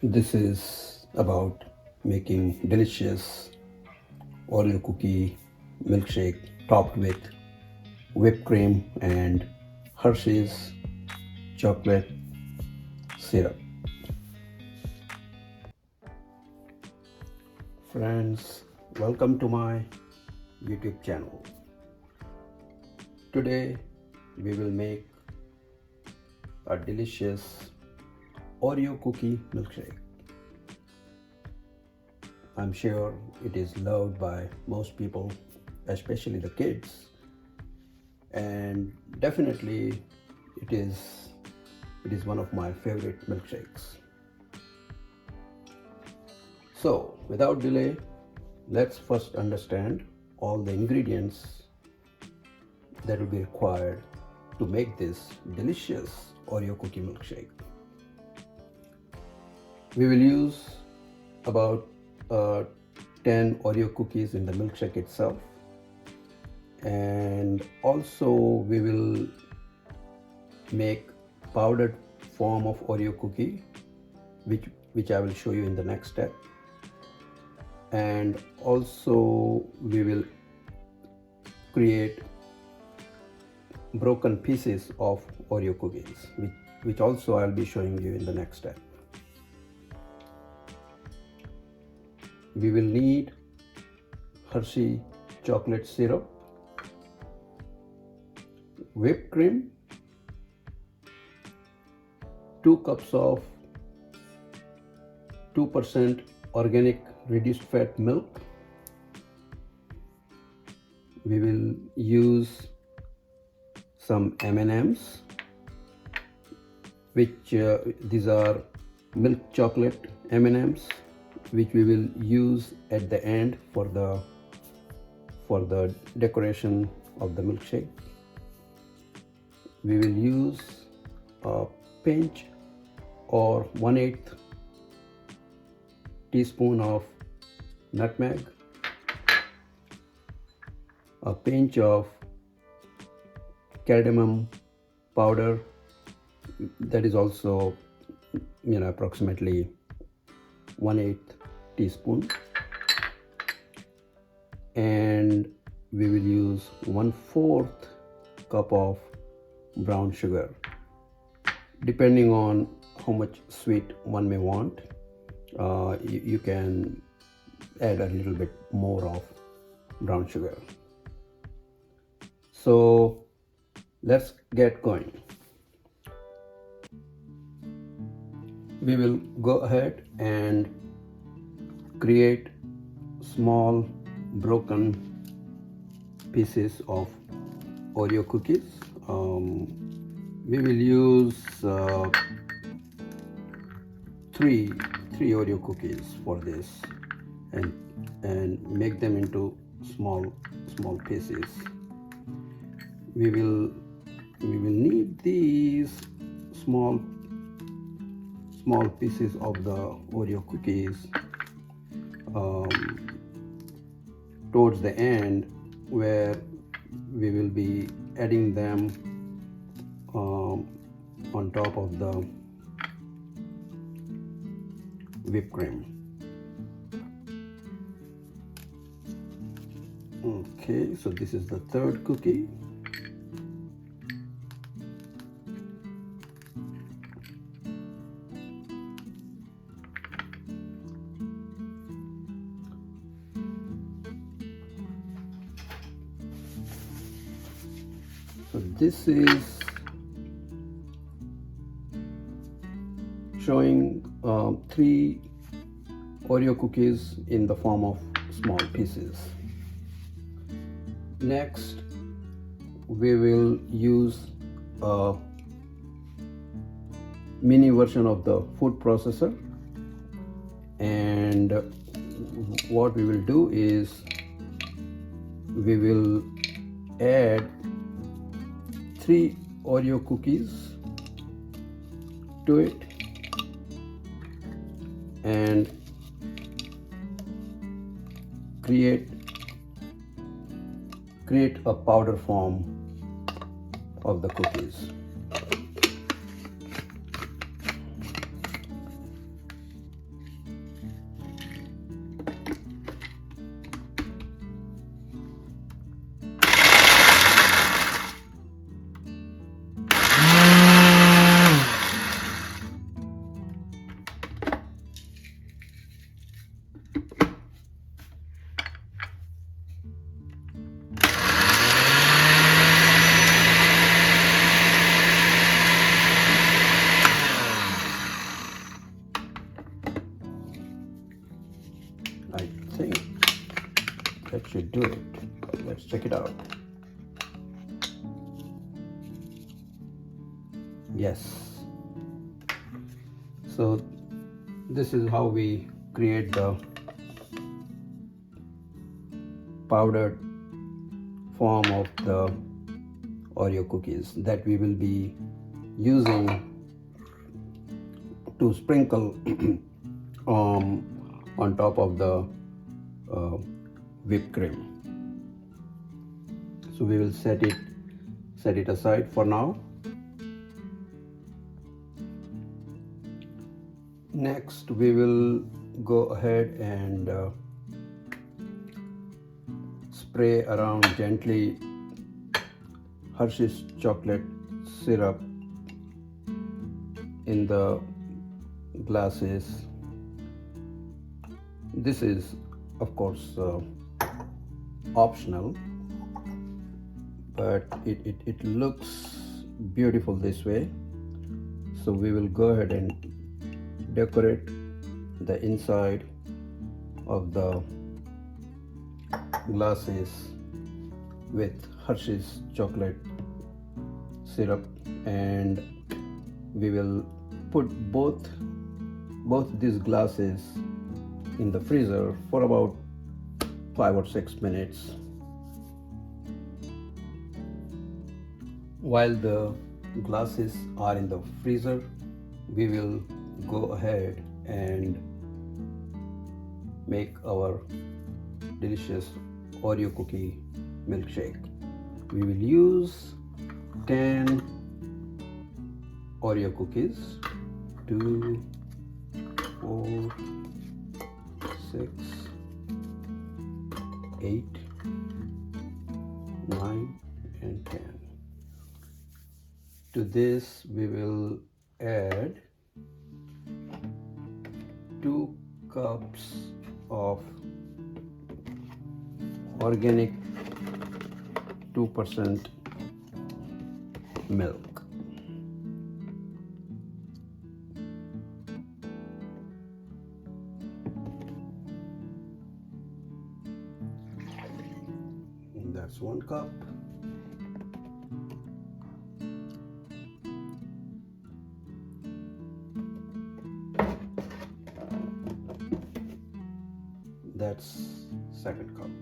This is about making delicious Oreo cookie milkshake topped with whipped cream and Hershey's chocolate syrup. Friends, welcome to my YouTube channel. Today we will make a delicious Oreo cookie milkshake. I'm sure it is loved by most people, especially the kids, and definitely it is one of my favorite milkshakes. So, without delay, let's first understand all the ingredients that will be required to make this delicious Oreo cookie milkshake. We will use about 10 Oreo cookies in the milkshake itself, and also we will make powdered form of Oreo cookie, which I will show you in the next step. And also we will create broken pieces of Oreo cookies, which also I'll be showing you in the next step. We will need Hershey chocolate syrup, whipped cream, 2 cups of 2% organic reduced fat milk. We will use some M&Ms, which these are milk chocolate M&Ms, which we will use at the end for the decoration of the milkshake. We will use a pinch or 1/8 teaspoon of nutmeg, a pinch of cardamom powder, that is also approximately 1/8 teaspoon, and we will use 1/4 cup of brown sugar, depending on how much sweet one may want. You can add a little bit more of brown sugar. So let's get going. We will go ahead and create small broken pieces of Oreo cookies. We will use three Oreo cookies for this, and make them into small pieces. We will need these small pieces of the Oreo cookies towards the end, where we will be adding them on top of the whipped cream. Okay, so this is the third cookie. So this is showing 3 Oreo cookies in the form of small pieces. Next, we will use a mini version of the food processor, and what we will do is we will add 3 Oreo cookies to it, and create a powder form of the cookies. that should do it. Let's check it out. Yes. So this is how we create the powdered form of the Oreo cookies that we will be using to sprinkle on top of the whipped cream. So we will set it aside for now. Next we will go ahead and spray around gently Hershey's chocolate syrup in the glasses. This is of course optional, but it looks beautiful this way. So we will go ahead and decorate the inside of the glasses with Hershey's chocolate syrup, and we will put both these glasses in the freezer for about 5 or 6 minutes. While the glasses are in the freezer, we will go ahead and make our delicious Oreo cookie milkshake. We will use 10 Oreo cookies, 2, 4, 6, 8, 9, and 10. To this we will add 2 cups of organic 2% milk. And that's 1 cup. That's 2nd cup.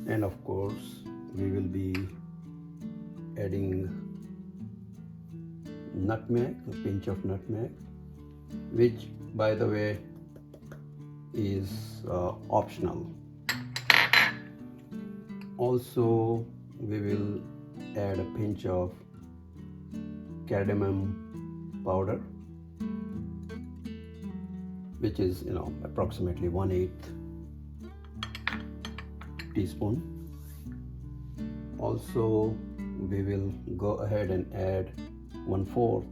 And of course we will be adding nutmeg, a pinch of nutmeg, which by the way is optional. Also we will add a pinch of cardamom powder, which is approximately 1/8 teaspoon. Also we will go ahead and add 1/4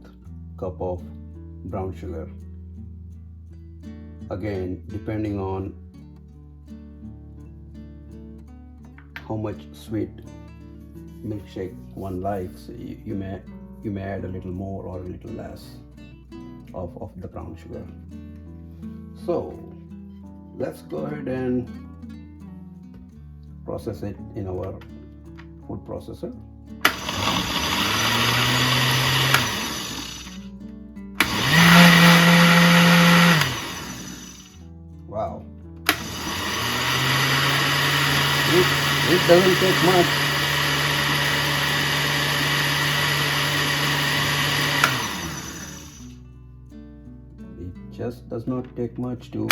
cup of brown sugar. Again, depending on how much sweet milkshake one likes, you may add a little more or a little less of the brown sugar. So let's go ahead and process it in our food processor. Wow, it doesn't take much. It just does not take much to.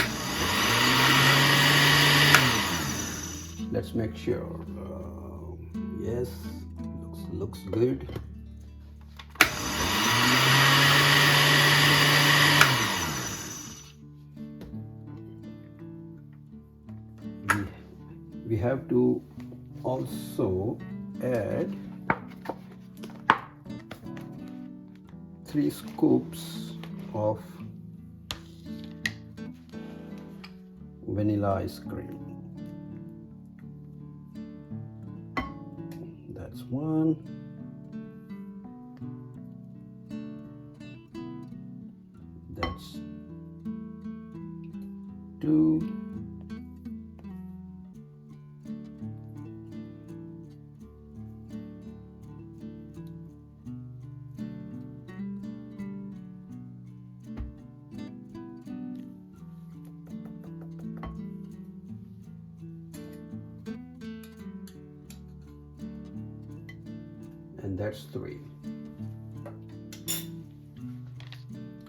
Let's make sure. Yes, looks good. We have to also add 3 scoops of vanilla ice cream. That's 1. and that's 3.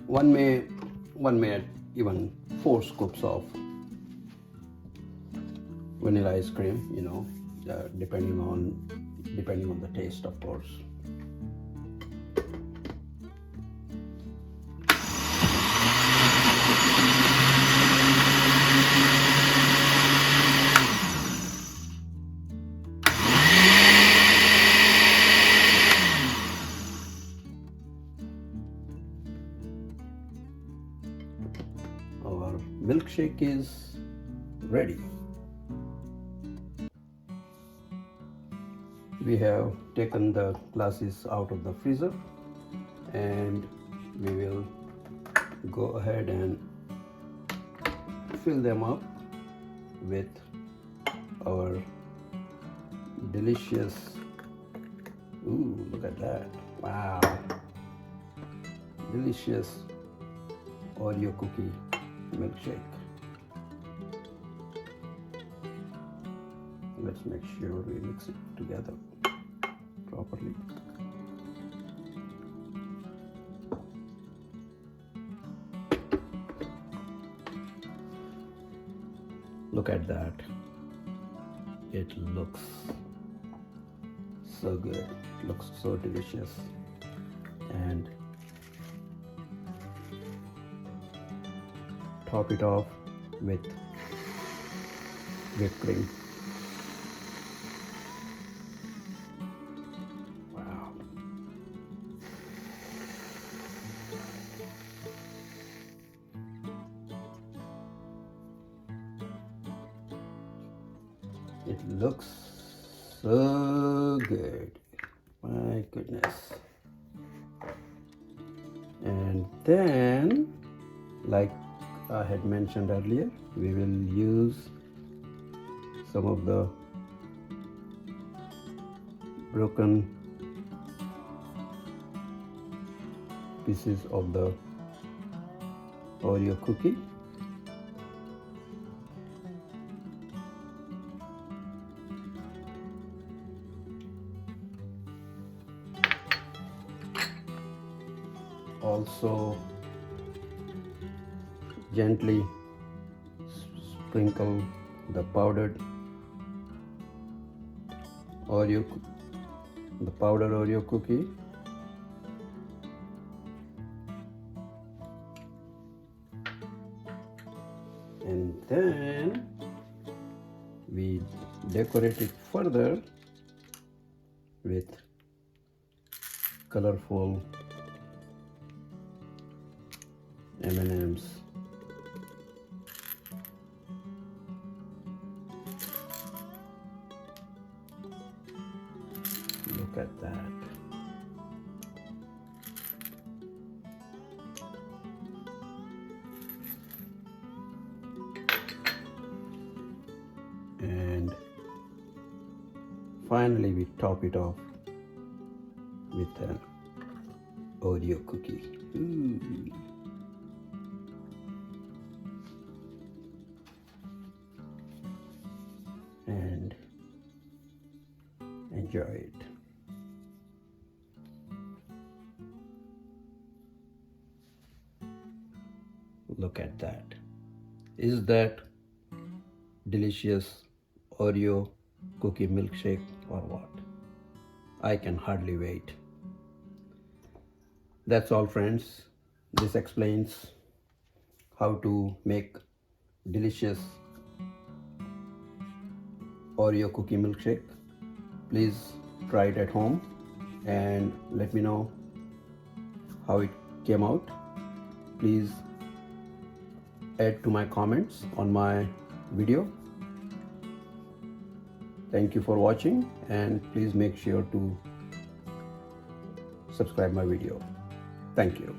One may add even 4 scoops of vanilla ice cream, depending on the taste, of course. Our milkshake is ready. We have taken the glasses out of the freezer, and we will go ahead and fill them up with our delicious, look at that, wow, delicious Oreo cookie milkshake. Let's make sure we mix it together properly. Look at that. It looks so good. It looks so delicious. And top it off with whipped cream. Wow. It looks so good. My goodness. And then, like I had mentioned earlier, we will use some of the broken pieces of the Oreo cookie. Also, gently sprinkle the powdered Oreo cookie. And then we decorate it further with colorful M&Ms. Look at that. And finally we top it off with an Oreo cookie. Ooh. And enjoy it. Look at that. Is that delicious Oreo cookie milkshake or what? I can hardly wait. That's all, friends. This explains how to make delicious Oreo cookie milkshake. Please try it at home and let me know how it came out. Please add to my comments on my video. Thank you for watching, and please make sure to subscribe my video. Thank you.